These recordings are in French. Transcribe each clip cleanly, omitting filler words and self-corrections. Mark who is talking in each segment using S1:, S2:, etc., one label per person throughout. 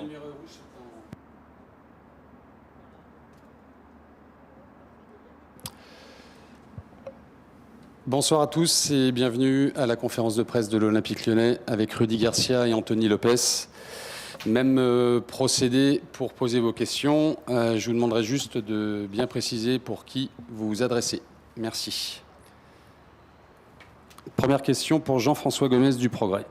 S1: lumière rouge, c'est un... Bonsoir à tous et bienvenue à la conférence de presse de l'Olympique Lyonnais avec Rudy Garcia et Anthony Lopez. Même procédé pour poser vos questions. Je vous demanderai juste de bien préciser pour qui vous vous adressez. Merci. Première question pour Jean-François Gomez du Progrès.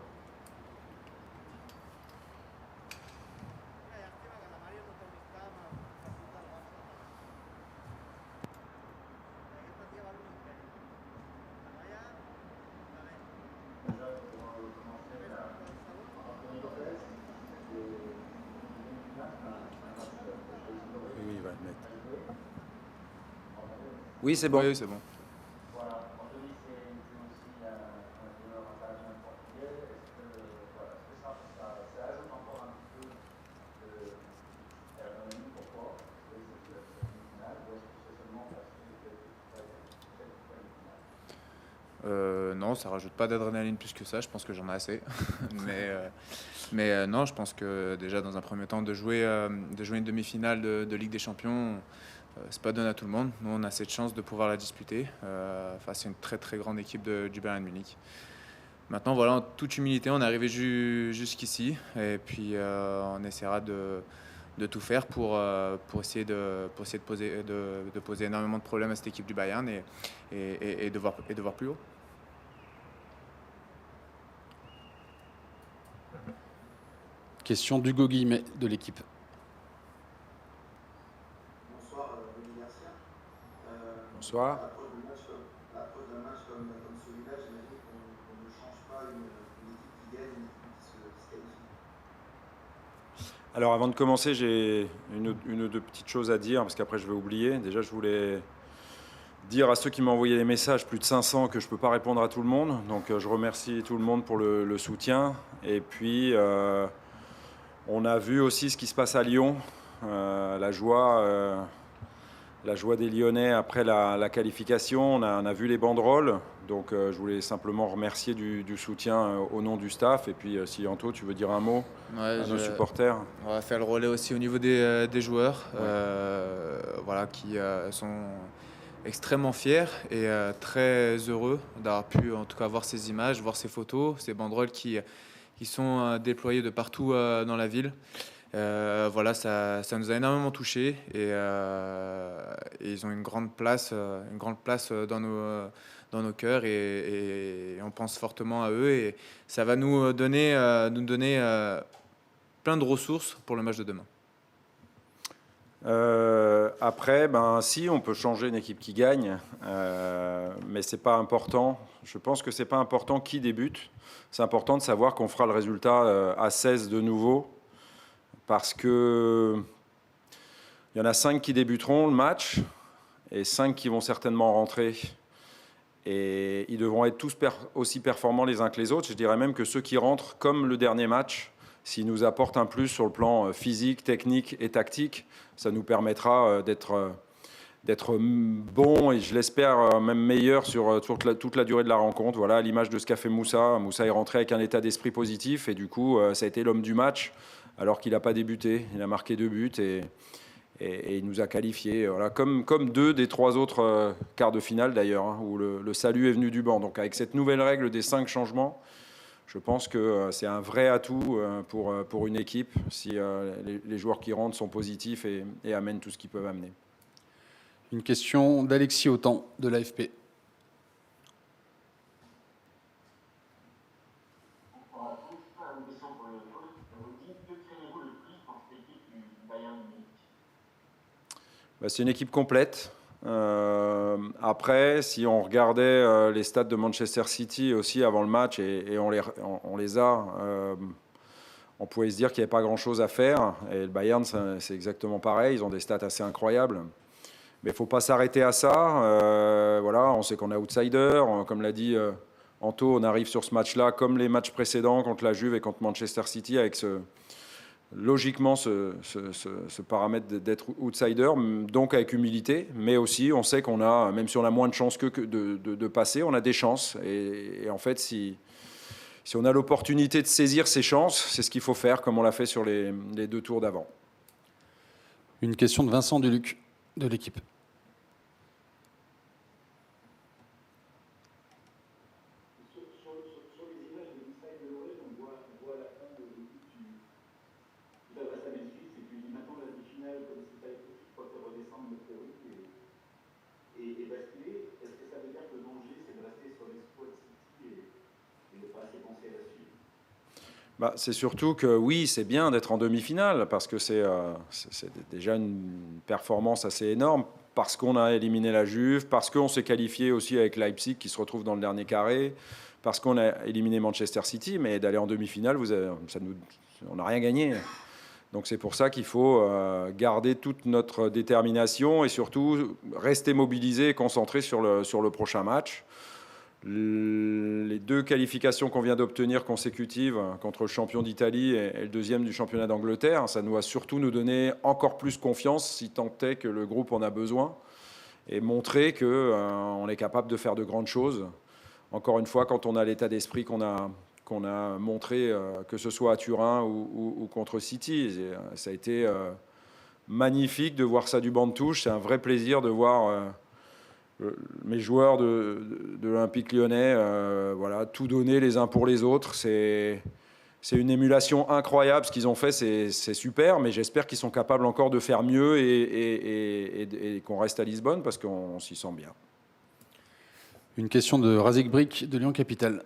S2: Oui, c'est bon.
S3: Oui, c'est bon. Non, ça rajoute pas d'adrénaline plus que ça. Je pense que j'en ai assez. mais non, je pense que déjà dans un premier temps de jouer une demi-finale de Ligue des Champions, c'est pas donné à tout le monde. Nous, on a cette chance de pouvoir la disputer face à une très très grande équipe du Bayern Munich. Maintenant, voilà, en toute humilité, on est arrivé jusqu'ici et puis on essaiera de tout faire pour essayer de poser énormément de problèmes à cette équipe du Bayern et de voir plus haut.
S1: Question d'Hugo Guillemet de l'équipe.
S4: Bonsoir, Rudy Garcia.
S2: Bonsoir.
S4: Après d'un match comme celui-là, j'imagine qu'on ne change pas une équipe qui gagne, une équipe qui se qualifie.
S2: Alors avant de commencer, j'ai une ou deux petites choses à dire, parce qu'après je vais oublier. Déjà, je voulais dire à ceux qui m'ont envoyé les messages, plus de 500, que je ne peux pas répondre à tout le monde. Donc je remercie tout le monde pour le soutien. Et puis, on a vu aussi ce qui se passe à Lyon, la joie des Lyonnais après la qualification. On a vu les banderoles. Donc je voulais simplement remercier du soutien au nom du staff. Et puis si Anto, tu veux dire un mot à nos supporters.
S3: On va faire le relais aussi au niveau des joueurs qui sont extrêmement fiers et très heureux d'avoir pu en tout cas voir ces images, voir ces photos, ces banderoles qui sont déployées de partout dans la ville. Ça nous a énormément touchés et ils ont une grande place dans nos cœurs et on pense fortement à eux et ça va nous donner plein de ressources pour le match de demain.
S2: Après, si on peut changer une équipe qui gagne, mais c'est pas important. Je pense que c'est pas important qui débute. C'est important de savoir qu'on fera le résultat à 16 de nouveau, parce que il y en a 5 qui débuteront le match et 5 qui vont certainement rentrer. Et ils devront être tous aussi performants les uns que les autres. Je dirais même que ceux qui rentrent, comme le dernier match, s'ils nous apportent un plus sur le plan physique, technique et tactique, ça nous permettra d'être bon et je l'espère même meilleur sur toute la durée de la rencontre. Voilà, à l'image de ce qu'a fait Moussa. Moussa est rentré avec un état d'esprit positif et du coup, ça a été l'homme du match alors qu'il n'a pas débuté. Il a marqué 2 buts et il nous a qualifiés. Voilà, comme 2 des 3 autres quarts de finale d'ailleurs, où le salut est venu du banc. Donc avec cette nouvelle règle des 5 changements, je pense que c'est un vrai atout pour une équipe si les joueurs qui rentrent sont positifs et amènent tout ce qu'ils peuvent amener.
S1: Une question d'Alexis Autant de l'AFP.
S2: C'est une équipe complète. Après, si on regardait les stats de Manchester City aussi avant le match, et on les a, on pouvait se dire qu'il n'y avait pas grand-chose à faire. Et le Bayern, c'est exactement pareil. Ils ont des stats assez incroyables. Mais il ne faut pas s'arrêter à ça. On sait qu'on est outsider. Comme l'a dit Anto, on arrive sur ce match-là comme les matchs précédents contre la Juve et contre Manchester City avec logiquement ce paramètre d'être outsider, donc avec humilité, mais aussi on sait qu'on a, même si on a moins de chances que de passer, on a des chances. Et en fait, si si on a l'opportunité de saisir ses chances, c'est ce qu'il faut faire, comme on l'a fait sur les 2 tours d'avant.
S1: Une question de Vincent Duluc, de l'équipe.
S2: Bah, c'est surtout que oui, c'est bien d'être en demi-finale parce que c'est déjà une performance assez énorme, parce qu'on a éliminé la Juve, parce qu'on s'est qualifié aussi avec Leipzig qui se retrouve dans le dernier carré, parce qu'on a éliminé Manchester City, mais d'aller en demi-finale, on n'a rien gagné. Donc c'est pour ça qu'il faut garder toute notre détermination et surtout rester mobilisé et concentré sur le prochain match. Les 2 qualifications qu'on vient d'obtenir consécutives contre le champion d'Italie et le deuxième du championnat d'Angleterre, ça doit surtout nous donner encore plus confiance, si tant est que le groupe en a besoin, et montrer qu'on est capable de faire de grandes choses. Encore une fois, quand on a l'état d'esprit qu'on a montré, que ce soit à Turin ou contre City, ça a été magnifique de voir ça du banc de touche. C'est un vrai plaisir de voir mes joueurs de l'Olympique Lyonnais voilà, tout donner les uns pour les autres. C'est une émulation incroyable. Ce qu'ils ont fait, c'est super, mais j'espère qu'ils sont capables encore de faire mieux et qu'on reste à Lisbonne parce qu'on s'y sent bien.
S1: Une question de Razik Brick de Lyon Capital.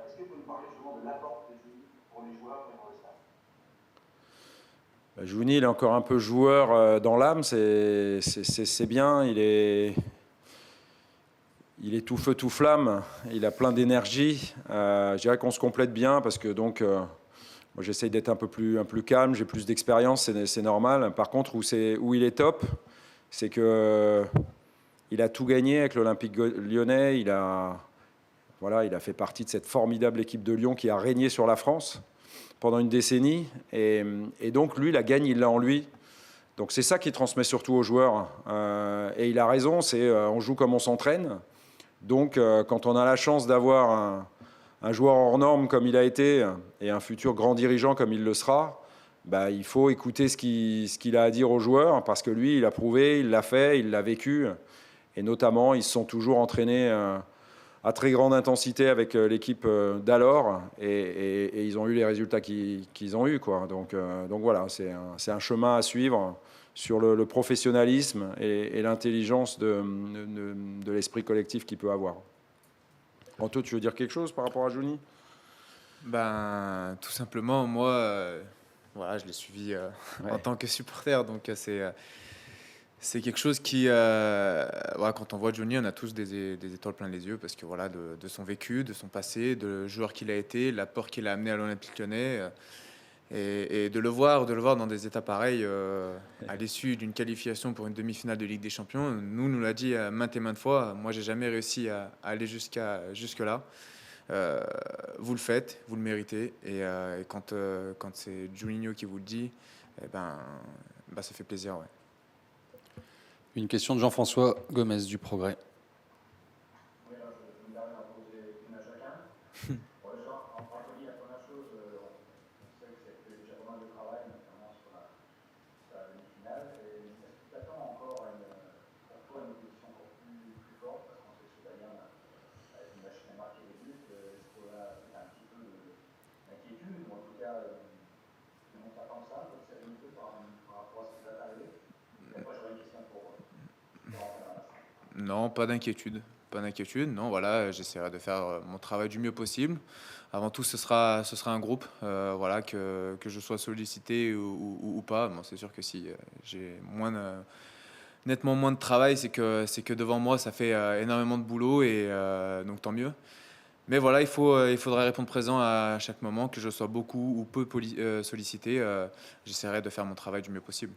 S4: Est-ce que vous pouvez nous parler justement de l'apport de Juni pour les joueurs et pour le staff?
S2: Juni, il est encore un peu joueur dans l'âme, c'est bien, il est tout feu, tout flamme, il a plein d'énergie. Je dirais qu'on se complète bien parce que donc, moi j'essaye d'être un peu plus calme, j'ai plus d'expérience, c'est normal. Par contre, où il est top, c'est que il a tout gagné avec l'Olympique Lyonnais, il a fait partie de cette formidable équipe de Lyon qui a régné sur la France pendant une décennie. Et donc, lui, la gagne, il l'a en lui. Donc, c'est ça qu'il transmet surtout aux joueurs. Et il a raison, on joue comme on s'entraîne. Donc, quand on a la chance d'avoir un joueur hors norme comme il a été et un futur grand dirigeant comme il le sera, bah, il faut écouter ce qu'il a à dire aux joueurs parce que lui, il a prouvé, il l'a fait, il l'a vécu. Et notamment, ils se sont toujours entraînés à très grande intensité avec l'équipe d'alors et ils ont eu les résultats qu'ils ont eus, quoi. Donc voilà, c'est un chemin à suivre sur le professionnalisme et l'intelligence de l'esprit collectif qu'il peut avoir. Anto, tu veux dire quelque chose par rapport à Juni?
S3: Ben, tout simplement, moi, voilà, je l'ai suivi
S2: Ouais.
S3: en tant que supporter, donc c'est quelque chose qui, voilà, quand on voit Juni, on a tous des étoiles plein les yeux parce que voilà, de son vécu, de son passé, de joueur qu'il a été, l'apport qu'il a amené à l'Olympique Lyonnais, et de le voir dans des états pareils à l'issue d'une qualification pour une demi-finale de Ligue des Champions. Nous l'a dit maintes et maintes fois. Moi, j'ai jamais réussi à aller jusque-là. Vous le faites, vous le méritez, et quand c'est Juninho qui vous le dit, eh ben, ça fait plaisir. Ouais.
S1: Une question de Jean-François Gomez du Progrès.
S4: Oui, alors je me permets d'en poser une à chacun. Bon, Anthony, la première chose, on sait que c'est déjà pas mal de travail, notamment sur la demi-finale. Est-ce que tu t'attends encore pour toi une opposition encore plus forte? Parce qu'on sait que ce Bayern a une machine à marquer les buts. Est-ce qu'il y a un petit peu d'inquiétude, ou en tout cas, non pas tant que ça, de sérénité par rapport à ce qui va t'arriver? Et après, j'aurais une question pour rentrer dans la salle.
S3: Non, pas d'inquiétude. Pas d'inquiétude, non, voilà, j'essaierai de faire mon travail du mieux possible. Avant tout, ce sera un groupe, voilà, que je sois sollicité ou pas. Bon, c'est sûr que si j'ai nettement moins de travail, c'est que devant moi, ça fait énormément de boulot, et donc tant mieux. Mais voilà, il faudra répondre présent à chaque moment, que je sois beaucoup ou peu sollicité. J'essaierai de faire mon travail du mieux possible.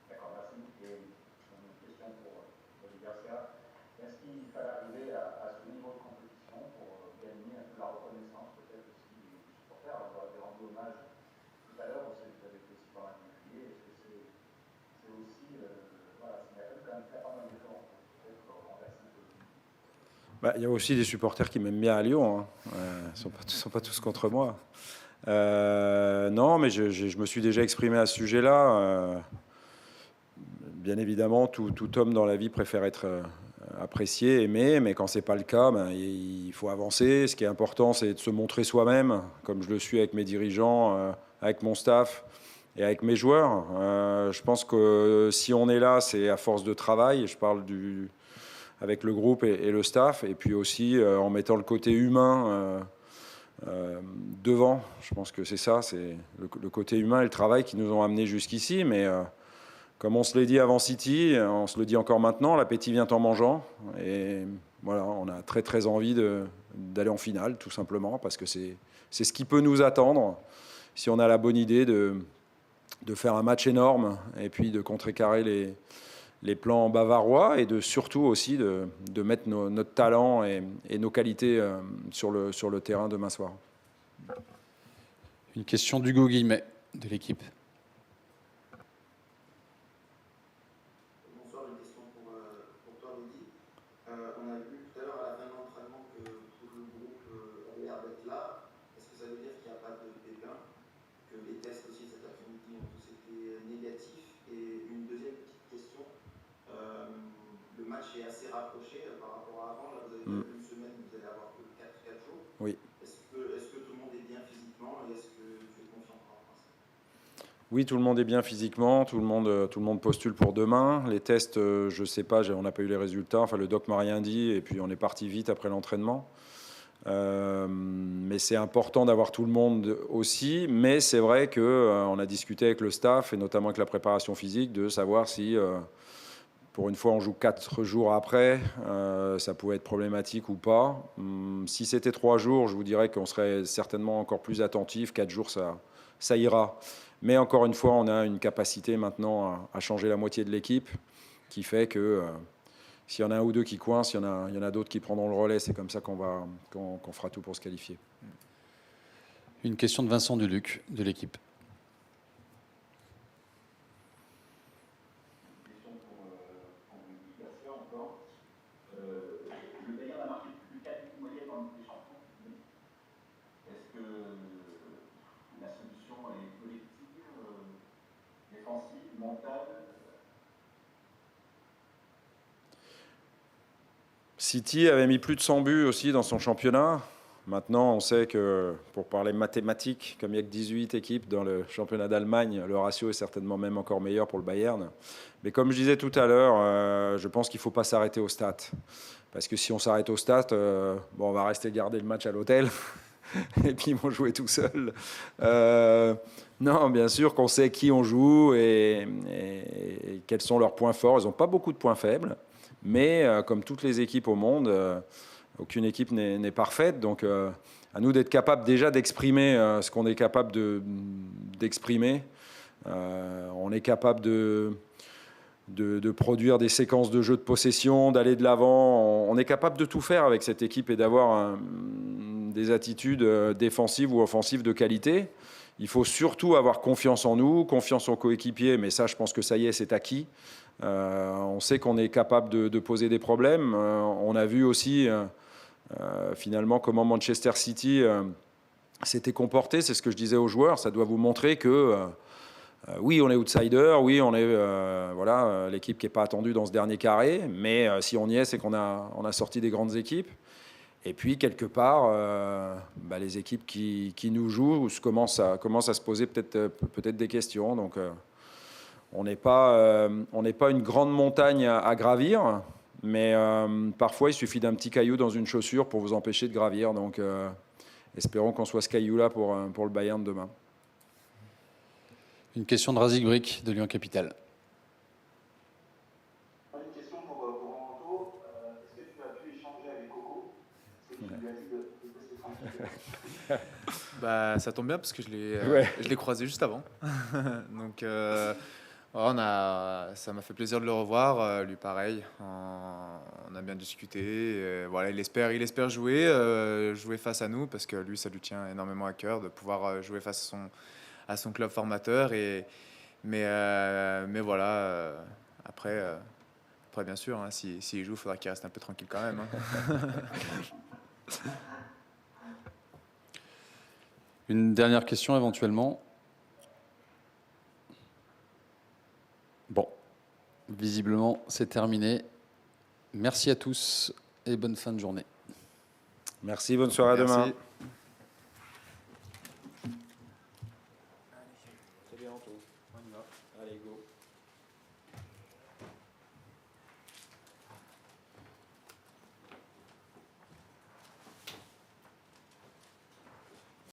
S4: D'accord, merci. Et une question pour Rudy Garcia. Est-ce qu'il fallait arriver à ce niveau de compétition pour gagner un peu la reconnaissance
S2: Il y a aussi des supporters qui m'aiment bien à Lyon, hein. Ils ne sont pas tous contre moi. Non, mais je me suis déjà exprimé à ce sujet-là. Bien évidemment, tout homme dans la vie préfère être apprécié, aimé, mais quand ce n'est pas le cas, il faut avancer. Ce qui est important, c'est de se montrer soi-même, comme je le suis avec mes dirigeants, avec mon staff et avec mes joueurs. Je pense que si on est là, c'est à force de travail. Je parle avec le groupe et le staff, et puis aussi en mettant le côté humain devant. Je pense que c'est ça, c'est le côté humain et le travail qui nous ont amenés jusqu'ici, mais comme on se l'est dit avant City, on se le dit encore maintenant, l'appétit vient en mangeant. Et voilà, on a très très envie d'aller en finale, tout simplement, parce que c'est ce qui peut nous attendre si on a la bonne idée de faire un match énorme et puis de contrecarrer les plans bavarois et surtout aussi de mettre notre talent et nos qualités sur le terrain demain soir.
S1: Une question d'Hugo Guillemet de l'équipe.
S4: Est assez rapproché par rapport à avant. Là, vous avez une semaine, vous allez avoir que 4 jours.
S2: Oui.
S4: Est-ce que tout le monde est bien physiquement et est-ce que tu es confiant par rapport à ça?
S2: Oui, tout le monde est bien physiquement, tout le monde postule pour demain. Les tests, je ne sais pas, on n'a pas eu les résultats. Enfin, le doc m'a rien dit et puis on est parti vite après l'entraînement. Mais c'est important d'avoir tout le monde aussi. Mais c'est vrai qu'on a discuté avec le staff et notamment avec la préparation physique de savoir si... pour une fois, on joue 4 jours après, ça pouvait être problématique ou pas. Si c'était 3 jours, je vous dirais qu'on serait certainement encore plus attentif. 4 jours, ça ira. Mais encore une fois, on a une capacité maintenant à changer la moitié de l'équipe qui fait que s'il y en a un ou deux qui coincent, il y en a d'autres qui prendront le relais. C'est comme ça qu'on fera tout pour se qualifier.
S1: Une question de Vincent Duluc de l'équipe.
S2: City avait mis plus de 100 buts aussi dans son championnat. Maintenant, on sait que, pour parler mathématiques, comme il n'y a que 18 équipes dans le championnat d'Allemagne, le ratio est certainement même encore meilleur pour le Bayern. Mais comme je disais tout à l'heure, je pense qu'il ne faut pas s'arrêter aux stats. Parce que si on s'arrête aux stats, on va rester garder le match à l'hôtel. Et puis ils vont jouer tout seuls. Non, bien sûr qu'on sait qui on joue et quels sont leurs points forts. Ils n'ont pas beaucoup de points faibles. Mais comme toutes les équipes au monde, aucune équipe n'est parfaite. Donc à nous d'être capables déjà d'exprimer ce qu'on est capable d'exprimer. On est capable de produire des séquences de jeux de possession, d'aller de l'avant. On est capable de tout faire avec cette équipe et d'avoir des attitudes défensives ou offensives de qualité. Il faut surtout avoir confiance en nous, confiance en coéquipiers, mais ça, je pense que ça y est, c'est acquis. On sait qu'on est capable de poser des problèmes. On a vu aussi finalement comment Manchester City s'était comporté. C'est ce que je disais aux joueurs. Ça doit vous montrer que oui, on est outsider, oui, on est l'équipe qui n'est pas attendue dans ce dernier carré, mais si on y est, c'est qu'on a sorti des grandes équipes. Et puis, quelque part, les équipes qui nous jouent commencent à se poser peut-être des questions. Donc, on n'est pas une grande montagne à gravir, mais parfois, il suffit d'un petit caillou dans une chaussure pour vous empêcher de gravir. Donc, espérons qu'on soit ce caillou-là pour le Bayern demain.
S1: Une question de Razik Brick de Lyon Capital.
S4: Une question pour Anto. Est-ce que tu as pu échanger avec Coco? Est-ce que tu lui as dit de se tranquille?
S3: Ça tombe bien parce que je
S2: Ouais.
S3: l'ai croisé juste avant. Donc ça m'a fait plaisir de le revoir. Lui pareil. On a bien discuté. Voilà, il espère jouer face à nous parce que lui ça lui tient énormément à cœur de pouvoir jouer face à son club formateur. Mais voilà. Après, Après, bien sûr, hein, s'il joue, il faudra qu'il reste un peu tranquille quand même. Hein.
S1: Une dernière question éventuellement. Bon, visiblement, c'est terminé. Merci à tous et bonne fin de journée.
S2: Merci, bonne soirée, à
S3: Merci.
S2: demain.
S3: C'est bien, Anto. On y va.
S2: Allez, go.